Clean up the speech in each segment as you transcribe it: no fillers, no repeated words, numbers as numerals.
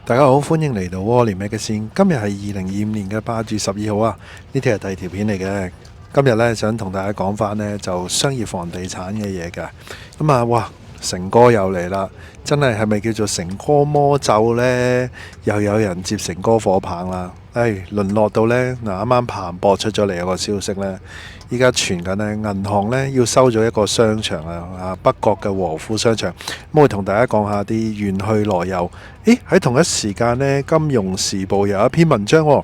大家好，歡迎嚟到窩連 Magazine。今日係2025年嘅8月12號啊，呢條係第二條片嚟嘅。今日呢，想同大家講翻呢就商業房地產嘅嘢嘅。咁啊，哇，成哥又嚟啦，真係咪叫做成哥魔咒呢？又有人接成哥火棒啦。淪落到呢，嗱，啱啱彭博出咗嚟有個消息呢，依家傳緊呢，銀行呢要收咗一個商場啊，北角嘅和富商場。咁我同大家講下啲緣去來由。喺同一時間呢，《金融時報》有一篇文章喎，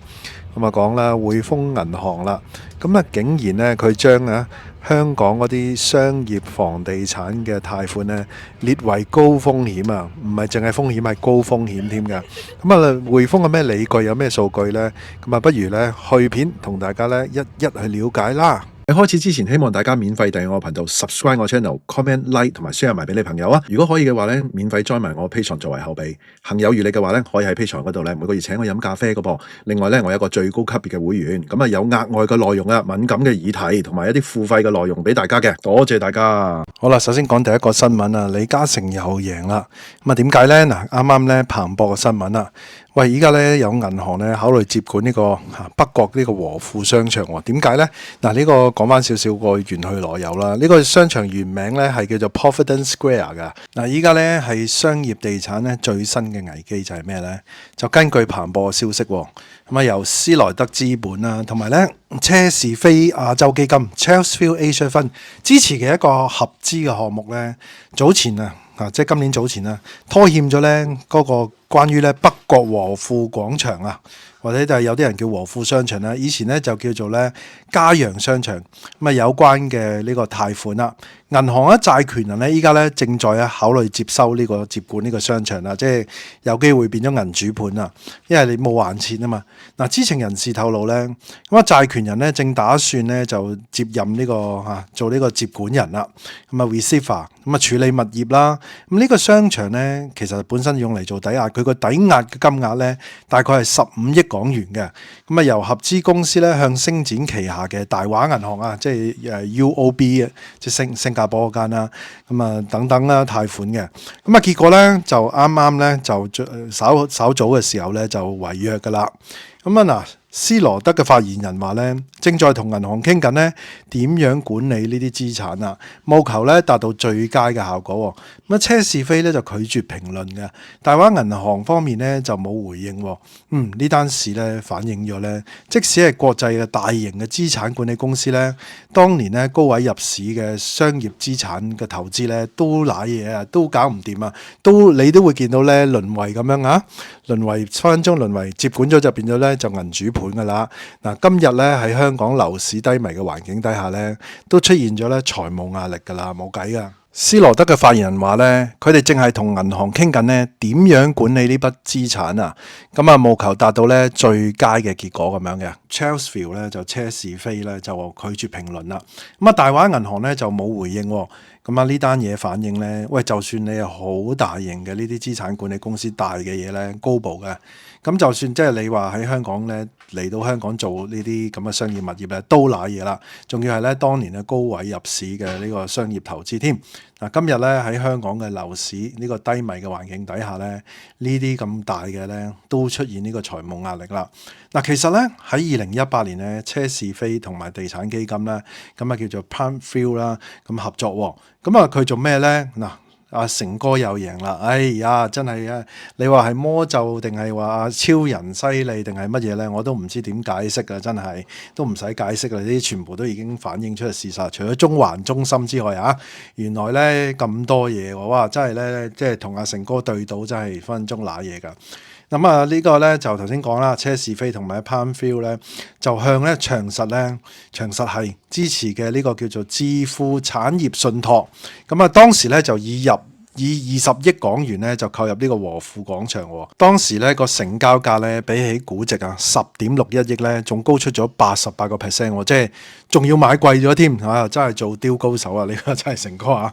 咁啊講啦，匯豐銀行啦，咁啊竟然呢，佢將香港嗰啲商業房地產嘅貸款呢列為高風險啊，唔係淨係風險，係高風險添㗎。咁啊，匯豐有咩理據，有咩數據呢？咁啊，不如呢，去片同大家呢一一去了解啦。喺開始之前，希望大家免費訂閱我頻道 ，subscribe 我 channel，comment like 同埋 share 埋俾你朋友啊！如果可以嘅話咧，免費 join 埋我 Patreon 作為後備。行有餘力嘅話咧，可以喺 Patreon 嗰度咧每個月請我飲咖啡嘅噃。另外咧，我有一個最高級別嘅會員，咁啊有額外嘅內容啊，敏感嘅議題同埋一啲付費嘅內容俾大家嘅。多謝大家。好啦，首先講第一個新聞啊，李嘉誠又贏啦。咁啊點解咧？嗱，啱啱咧彭博嘅新聞啦。喂，依家咧有銀行咧考慮接管呢個北角呢個和富商場喎？點解咧？嗱，呢個講翻少少個緣去來由啦。呢個商場原名咧係叫做 Providence Square 噶。嗱，依家咧係商業地產咧最新嘅危機就係咩咧？就根據彭博嘅消息，咁啊由斯萊德資本啦，同埋咧車士菲亞洲基金 （Charlesfield Asia Fund） 支持嘅一個合資嘅項目咧，早前即係今年早前拖欠咗咧嗰個關於咧北角和富廣場啊，或者就係有啲人叫和富商場啦，以前咧就叫做咧嘉陽商場。咁啊有關嘅呢個貸款啦，銀行債權人咧依家咧正在考慮接管呢個商場啦，即係有機會變咗銀主盤啊，因為你冇還錢啊嘛。嗱，知情人士透露咧，咁啊債權人咧正打算咧就接任呢個做呢個接管人啦，咁啊 receiver， 咁啊處理物業啦。咁呢個商場咧其實本身用嚟做抵押，佢個抵押嘅金額咧大概係15億港元嘅。咁啊由合資公司咧向星展旗下嘅大華銀行啊，即係UOB 即係新加坡嗰間啦，咁啊等等啦貸款嘅。咁啊結果咧就啱啱咧就稍早嘅時候咧就違約噶啦。咁啊嗱，斯羅德嘅發言人話咧，正在同銀行傾緊咧點樣管理呢啲資產啊，務求咧達到最佳嘅效果。咁啊，車士菲咧就拒絕評論嘅，大華銀行方面咧就冇回應。呢單事咧反映咗咧，即使係國際嘅大型嘅資產管理公司咧，當年咧高位入市嘅商業資產嘅投資咧都瀨嘢啊，都搞唔掂啊，你都會見到咧淪為咁樣啊，分分鐘淪為接管咗就變咗咧就銀主盤噶啦。嗱，今日咧喺香港樓市低迷嘅環境底下咧，都出現咗咧財務壓力噶啦，冇計噶。斯羅德嘅發言人話咧，佢哋正係同銀行傾緊咧點樣管理呢筆資產啊，咁啊務求達到咧最佳嘅結果咁樣嘅。Charlesfield 咧就車士菲咧就拒絕評論啦，咁啊大華銀行咧就冇回應。咁啊呢單嘢反映咧，喂，就算你係好大型嘅呢啲資產管理公司大嘅嘢咧，高部嘅，咁就算即係你話喺香港咧嚟到香港做呢啲咁嘅商業物業咧，都瀨嘢啦，仲要係咧當年嘅高位入市嘅呢個商業投資添。嗱，今日咧喺香港嘅樓市呢個低迷嘅環境底下咧，呢啲咁大嘅咧都出現呢個財務壓力啦。嗱，其實咧喺2018年咧，車士菲同埋地產基金咧，咁啊叫做 Primefield 啦，咁合作喎。咁啊佢做咩咧？嗱，阿成哥又贏啦！哎呀，真係啊！你話係魔咒定係話超人犀利定係乜嘢咧？我都唔知點解釋啊！真係都唔使解釋啦，呢啲全部都已經反映出嚟事實。除咗中環中心之外啊，原來咧咁多嘢喎！哇，真係咧，即係同阿成哥對賭，真係分分鐘揦嘢㗎。咁啊，呢個咧就頭先講啦，車士菲同埋 Primefield 咧就向咧長實係支持嘅呢個叫做置富產業信託。咁啊，當時咧就以20億港元咧就購入呢個和富廣場喎。當時咧個成交價咧比起估值10.61億咧，仲高出咗88%喎，即係仲要買貴咗添啊！真係做雕高手啊！呢個真係成哥啊！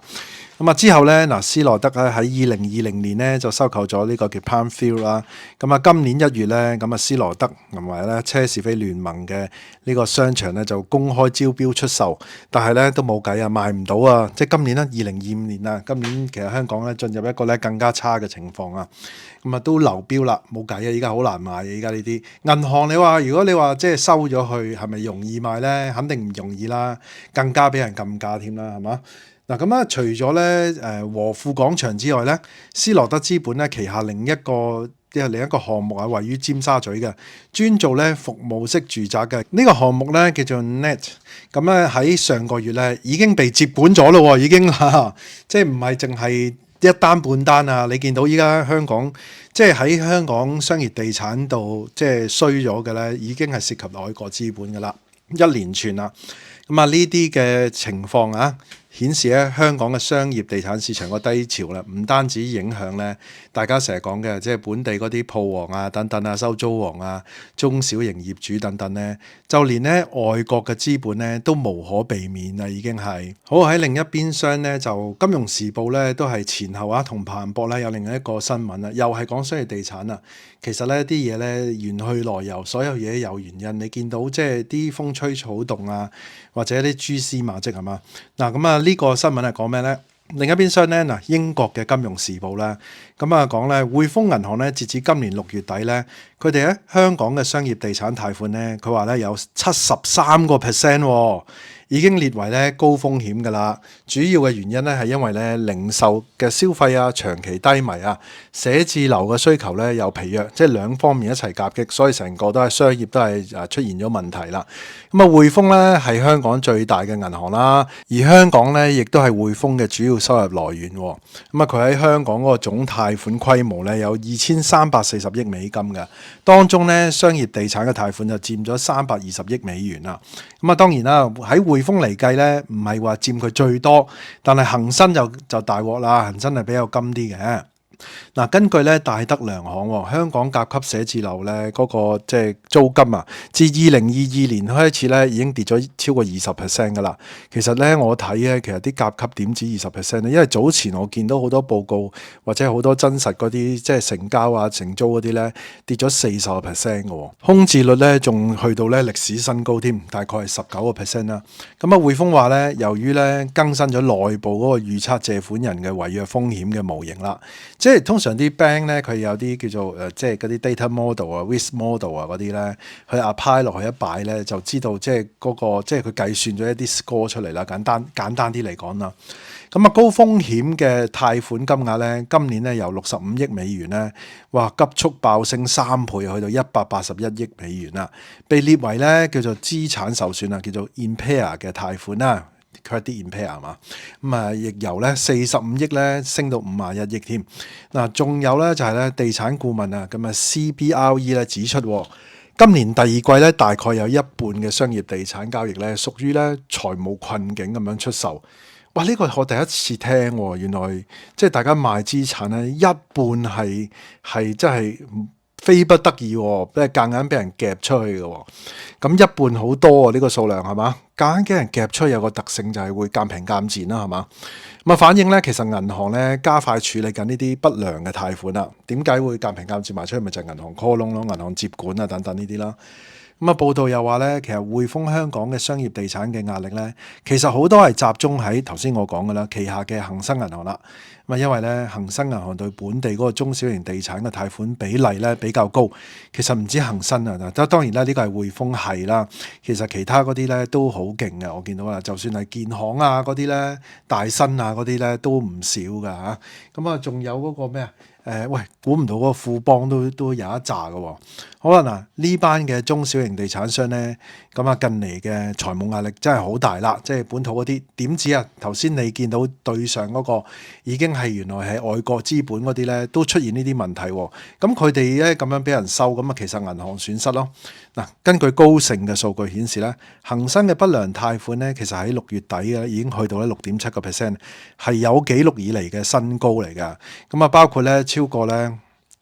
咁啊之後咧，嗱斯羅德咧喺2020年咧就收購咗呢個叫 Palmfield 啦。咁啊今年1月咧，咁啊斯羅德同埋咧車是非聯盟嘅呢個商場咧就公開招標出售，但係咧都冇計啊，賣唔到啊！即係今年咧2025年啊，今年其實香港咧進入一個咧更加差嘅情況啊。咁啊都流標啦，冇計啊！依家好難賣啊！依家呢啲銀行如果你話即係收咗去，係咪容易賣咧？肯定唔容易啦，更加俾人撳價添啦，係嘛？嗱咁啊，除咗咧和富廣場之外咧，斯羅德資本咧旗下另一個項目係位於尖沙咀嘅，專做咧服務式住宅嘅呢個項目咧叫做 Net。咁咧喺上個月咧已經被接管咗咯，已經即係唔係淨係一單半單啊！你見到依家香港即係喺香港商業地產度即係衰咗嘅咧，已經係涉及外國資本噶啦，一連串啊！咁啊呢啲嘅情況啊，顯示咧香港嘅商業地產市場個低潮啦，唔單止影響咧大家成日講嘅即係本地嗰啲鋪王啊等等啊、收租王啊、中小型業主等等咧，就連咧外國嘅資本咧都無可避免啊，已經係好。喺另一邊廂咧，就《金融時報》咧都係前後啊同彭博咧有另一個新聞啊，又係講商業地產啊。其實咧啲嘢咧緣去來由，所有嘢有原因。你見到即係啲風吹草動啊，或者啲蛛絲馬跡係嘛？嗱咁啊呢個新聞係講咩咧？另一邊廂咧嗱，英國嘅《金融時報》啦，咁啊講咧匯豐銀行咧截至今年6月底咧，佢哋喺香港嘅商業地產貸款咧，佢話咧有73%喎。已經列為咧高風險㗎啦。主要嘅原因咧係因為咧零售嘅消費啊長期低迷啊，寫字樓嘅需求咧又疲弱，即係兩方面一齊夾擊，所以成個都係商業都係出現咗問題啦。咁啊匯豐咧係香港最大嘅銀行啦，而香港咧亦都係匯豐嘅主要收入來源。咁啊佢喺香港嗰個總貸款規模咧有2340億美金嘅，當中咧商業地產嘅貸款就佔咗320億美元啦。咁啊當然啦喺匯豐嚟計咧，唔係話佔佢最多，但係恒生就大鑊啦，恒生係比較金啲嘅。嗱，根據咧大德良行香港甲級寫字樓咧嗰個即係租金啊，自2022年開始咧已經跌咗超過20% 噶啦。其實咧我睇咧，其實啲甲級點止20%咧，因為早前我見到好多報告或者好多真實嗰啲即係成交啊、承租嗰啲咧跌咗40% 嘅，空置率咧仲去到咧歷史新高添，大概係19% 啦。咁啊匯豐話咧，由於咧更新咗內部嗰個預測借款人嘅違約風險嘅模型啦。即係通常啲 bank 咧，佢有啲叫做即係嗰啲 data model 啊、risk model 啊嗰啲咧，佢 apply 落去一擺咧，就知道即係嗰個即係佢計算咗一啲 score 出嚟啦。簡單啲嚟講啦，咁啊高風險嘅貸款金額咧，今年咧由65億美元咧，哇急速爆升3倍，去到181億美元啦，被列為咧叫做資產受損啊，叫做 impair 嘅貸款啦。credit impair 嘛，咁啊亦由咧45億咧升到51億添。嗱，仲有咧就係咧地產顧問啊，咁啊 CBRE 咧指出，今年第二季咧大概有一半嘅商業地產交易咧屬於咧財務困境咁樣出售。哇！呢個我第一次聽喎，原來即係大家賣資產咧一半係真係非不得已喎，即係夾硬俾人夾出去嘅。咁一半好多啊！呢個數量係嘛？夾硬俾人夾出去有個特性就係會賤平賤賤啦，係嘛？咁啊反映咧，其實銀行咧加快處理緊呢啲不良嘅貸款啦。點解會賤平賤賤賣出去？咪就係銀行 call loan 咯，銀行接管啊等等呢啲啦。咁啊報道又話咧，其實匯豐香港嘅商業地產嘅壓力咧，其實好多係集中喺頭先我講嘅啦，旗下嘅恒生銀行啦。咁啊，因為咧恒生銀行對本地嗰個中小型地產嘅貸款比例咧比較高，其實唔止恒生啊，當然啦，呢個係匯豐係啦，其實其他嗰啲咧都好勁嘅，我見到啦，就算係建行啊嗰啲咧、大新啊嗰啲咧都唔少㗎嚇。咁啊，仲有嗰個咩啊？喂，估唔到嗰個富邦都有一紮嘅喎。好啦，嗱呢班嘅中小型地產商咧，咁啊近嚟嘅財務壓力真係好大啦。即係本土嗰啲點止啊？頭先你見到對上嗰個已經係原來係外國資本嗰啲咧，都出現呢啲問題喎。咁佢哋咧咁樣俾人收，咁啊其實銀行損失咯。嗱，根據高盛嘅數據顯示咧，恒生嘅不良貸款咧，其實喺6月底咧已經去到咧6.7%，係有紀錄以嚟嘅新高嚟㗎。咁啊包括咧超過咧，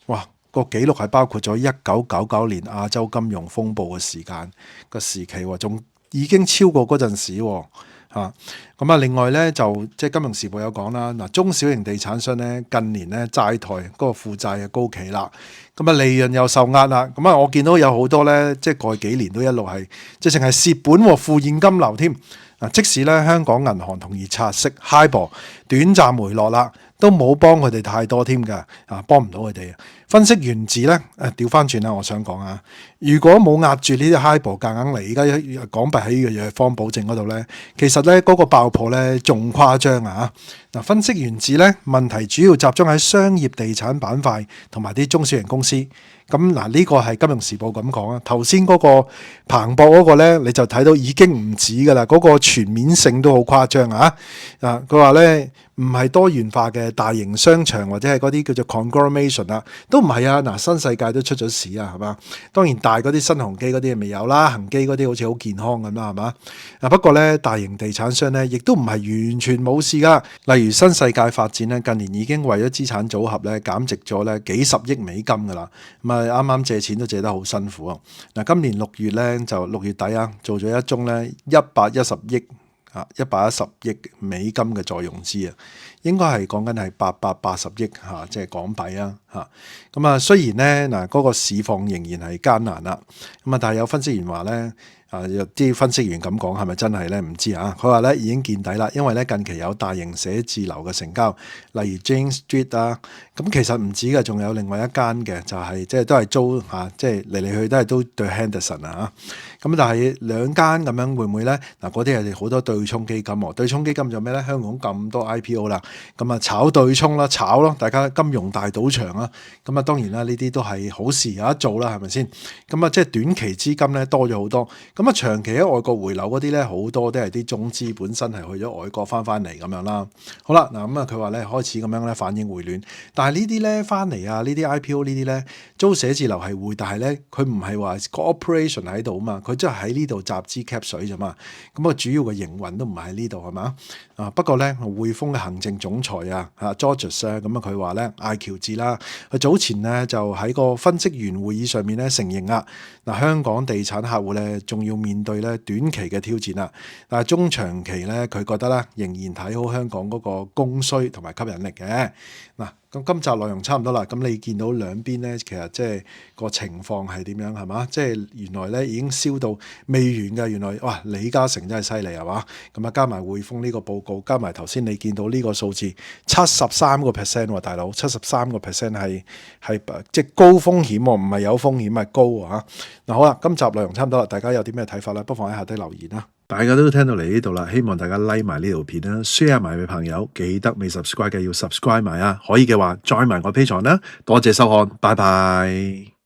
哇個紀錄係包括咗1999年亞洲金融風暴嘅時期喎，仲已經超過嗰陣時喎。嚇。咁啊，另外咧就即係金融時報有講啦，嗱，中小型地產商咧近年咧債台嗰個負債啊高企啦，咁啊利潤又受壓啦，咁啊我見到有好多咧即係過去幾年都一路係即係淨係蝕本喎，負現金流添。即使咧香港銀行同意拆息 HIBOR 短暫回落啦，都冇幫佢哋太多添㗎，幫唔到佢哋。分析員指咧，調翻轉啦，我想講啊，如果冇壓住呢啲 HIBOR 夾硬嚟，而家港幣喺呢個弱方保證嗰度咧，其實咧嗰個爆破咧仲誇張啊！嗱，分析員指咧問題主要集中喺商業地產板塊同埋啲中小型公司。咁嗱，呢個係金融時報咁講啊。頭先嗰個彭博嗰個咧，你就睇到已經唔止㗎啦，嗰個全面性都好誇張啊！佢話咧唔係多元化嘅大型商場或者係嗰啲叫做 conglomeration 啊，都唔係啊。嗱，新世界都出咗事啊，係嘛？當然大嗰啲新鴻基嗰啲未有啦，恒基嗰啲好似好健康咁啦，係嘛？不過咧大型地產商咧亦都唔係完全冇事㗎。例如新世界發展咧，近年已經為咗資產組合咧減值咗咧幾十億美金㗎啦。啱啱借錢都借得好辛苦啊！嗱，今年6月咧就6月底啊，做咗一宗咧110億美金嘅再融資啊，應該係講緊係880億即係港幣啊嚇。咁啊，雖然咧嗰個市況仍然係艱難啦，咁啊，但係有分析員話咧。有啲分析員咁講係咪真係咧？唔知啊。佢話咧已經見底啦，因為咧近期有大型寫字樓嘅成交，例如 James Street 啊。咁其實唔止嘅，仲有另外一間嘅，就係即係都係租即係嚟嚟去都係都對 Henderson 啊。咁但係兩間咁樣會唔會咧？嗱，嗰啲係好多對沖基金喎。對沖基金就咩咧？香港咁多 IPO 啦，咁啊炒對沖啦，炒咯，大家金融大賭場啦。咁啊當然啦，呢啲都係好事有得做啦，係咪先？咁啊即係短期資金咧多咗好多。咁啊，長期喺外國回流嗰啲咧，好多都係啲中資本身係去咗外國翻嚟咁樣啦。好啦，嗱咁啊，佢話咧開始咁樣咧反應回暖，但係呢啲咧翻嚟啊，呢啲 IPO 呢啲咧租寫字樓係會，但係咧佢唔係話個 operation 喺度啊嘛，佢即係喺呢度集資 cap 水啫嘛。咁啊，主要嘅營運都唔係喺呢度係嘛？不過咧匯豐嘅行政總裁Georges 咁啊，佢話咧艾喬治啦，佢早前咧就喺個分析員會議上面咧承認嗱，香港地產客戶咧仲要面對咧短期嘅挑戰啦，但係中長期咧佢覺得咧仍然睇好香港嗰個供需同埋吸引力嘅。嗱，咁今集內容差唔多啦，咁你見到兩邊咧，其實即係個情況係點樣係嘛？即係原來咧已經燒到未完嘅，原來哇李嘉誠真係犀利係嘛？咁啊加埋匯豐呢個報告，加埋頭先你見到呢個數字73%喎，大佬73%係即係高風險喎，唔係有風險係高喎。嗱好啦，今集內容差唔多啦，大家有啲咩睇法咧？不妨喺下底留言啦。大家都聽到嚟呢度啦，希望大家 like 埋呢條片啦 ，share 埋俾朋友，記得未 subscribe 嘅要 subscribe 埋啊！可以嘅話 join 埋我 Patreon啦，多謝收看，拜拜。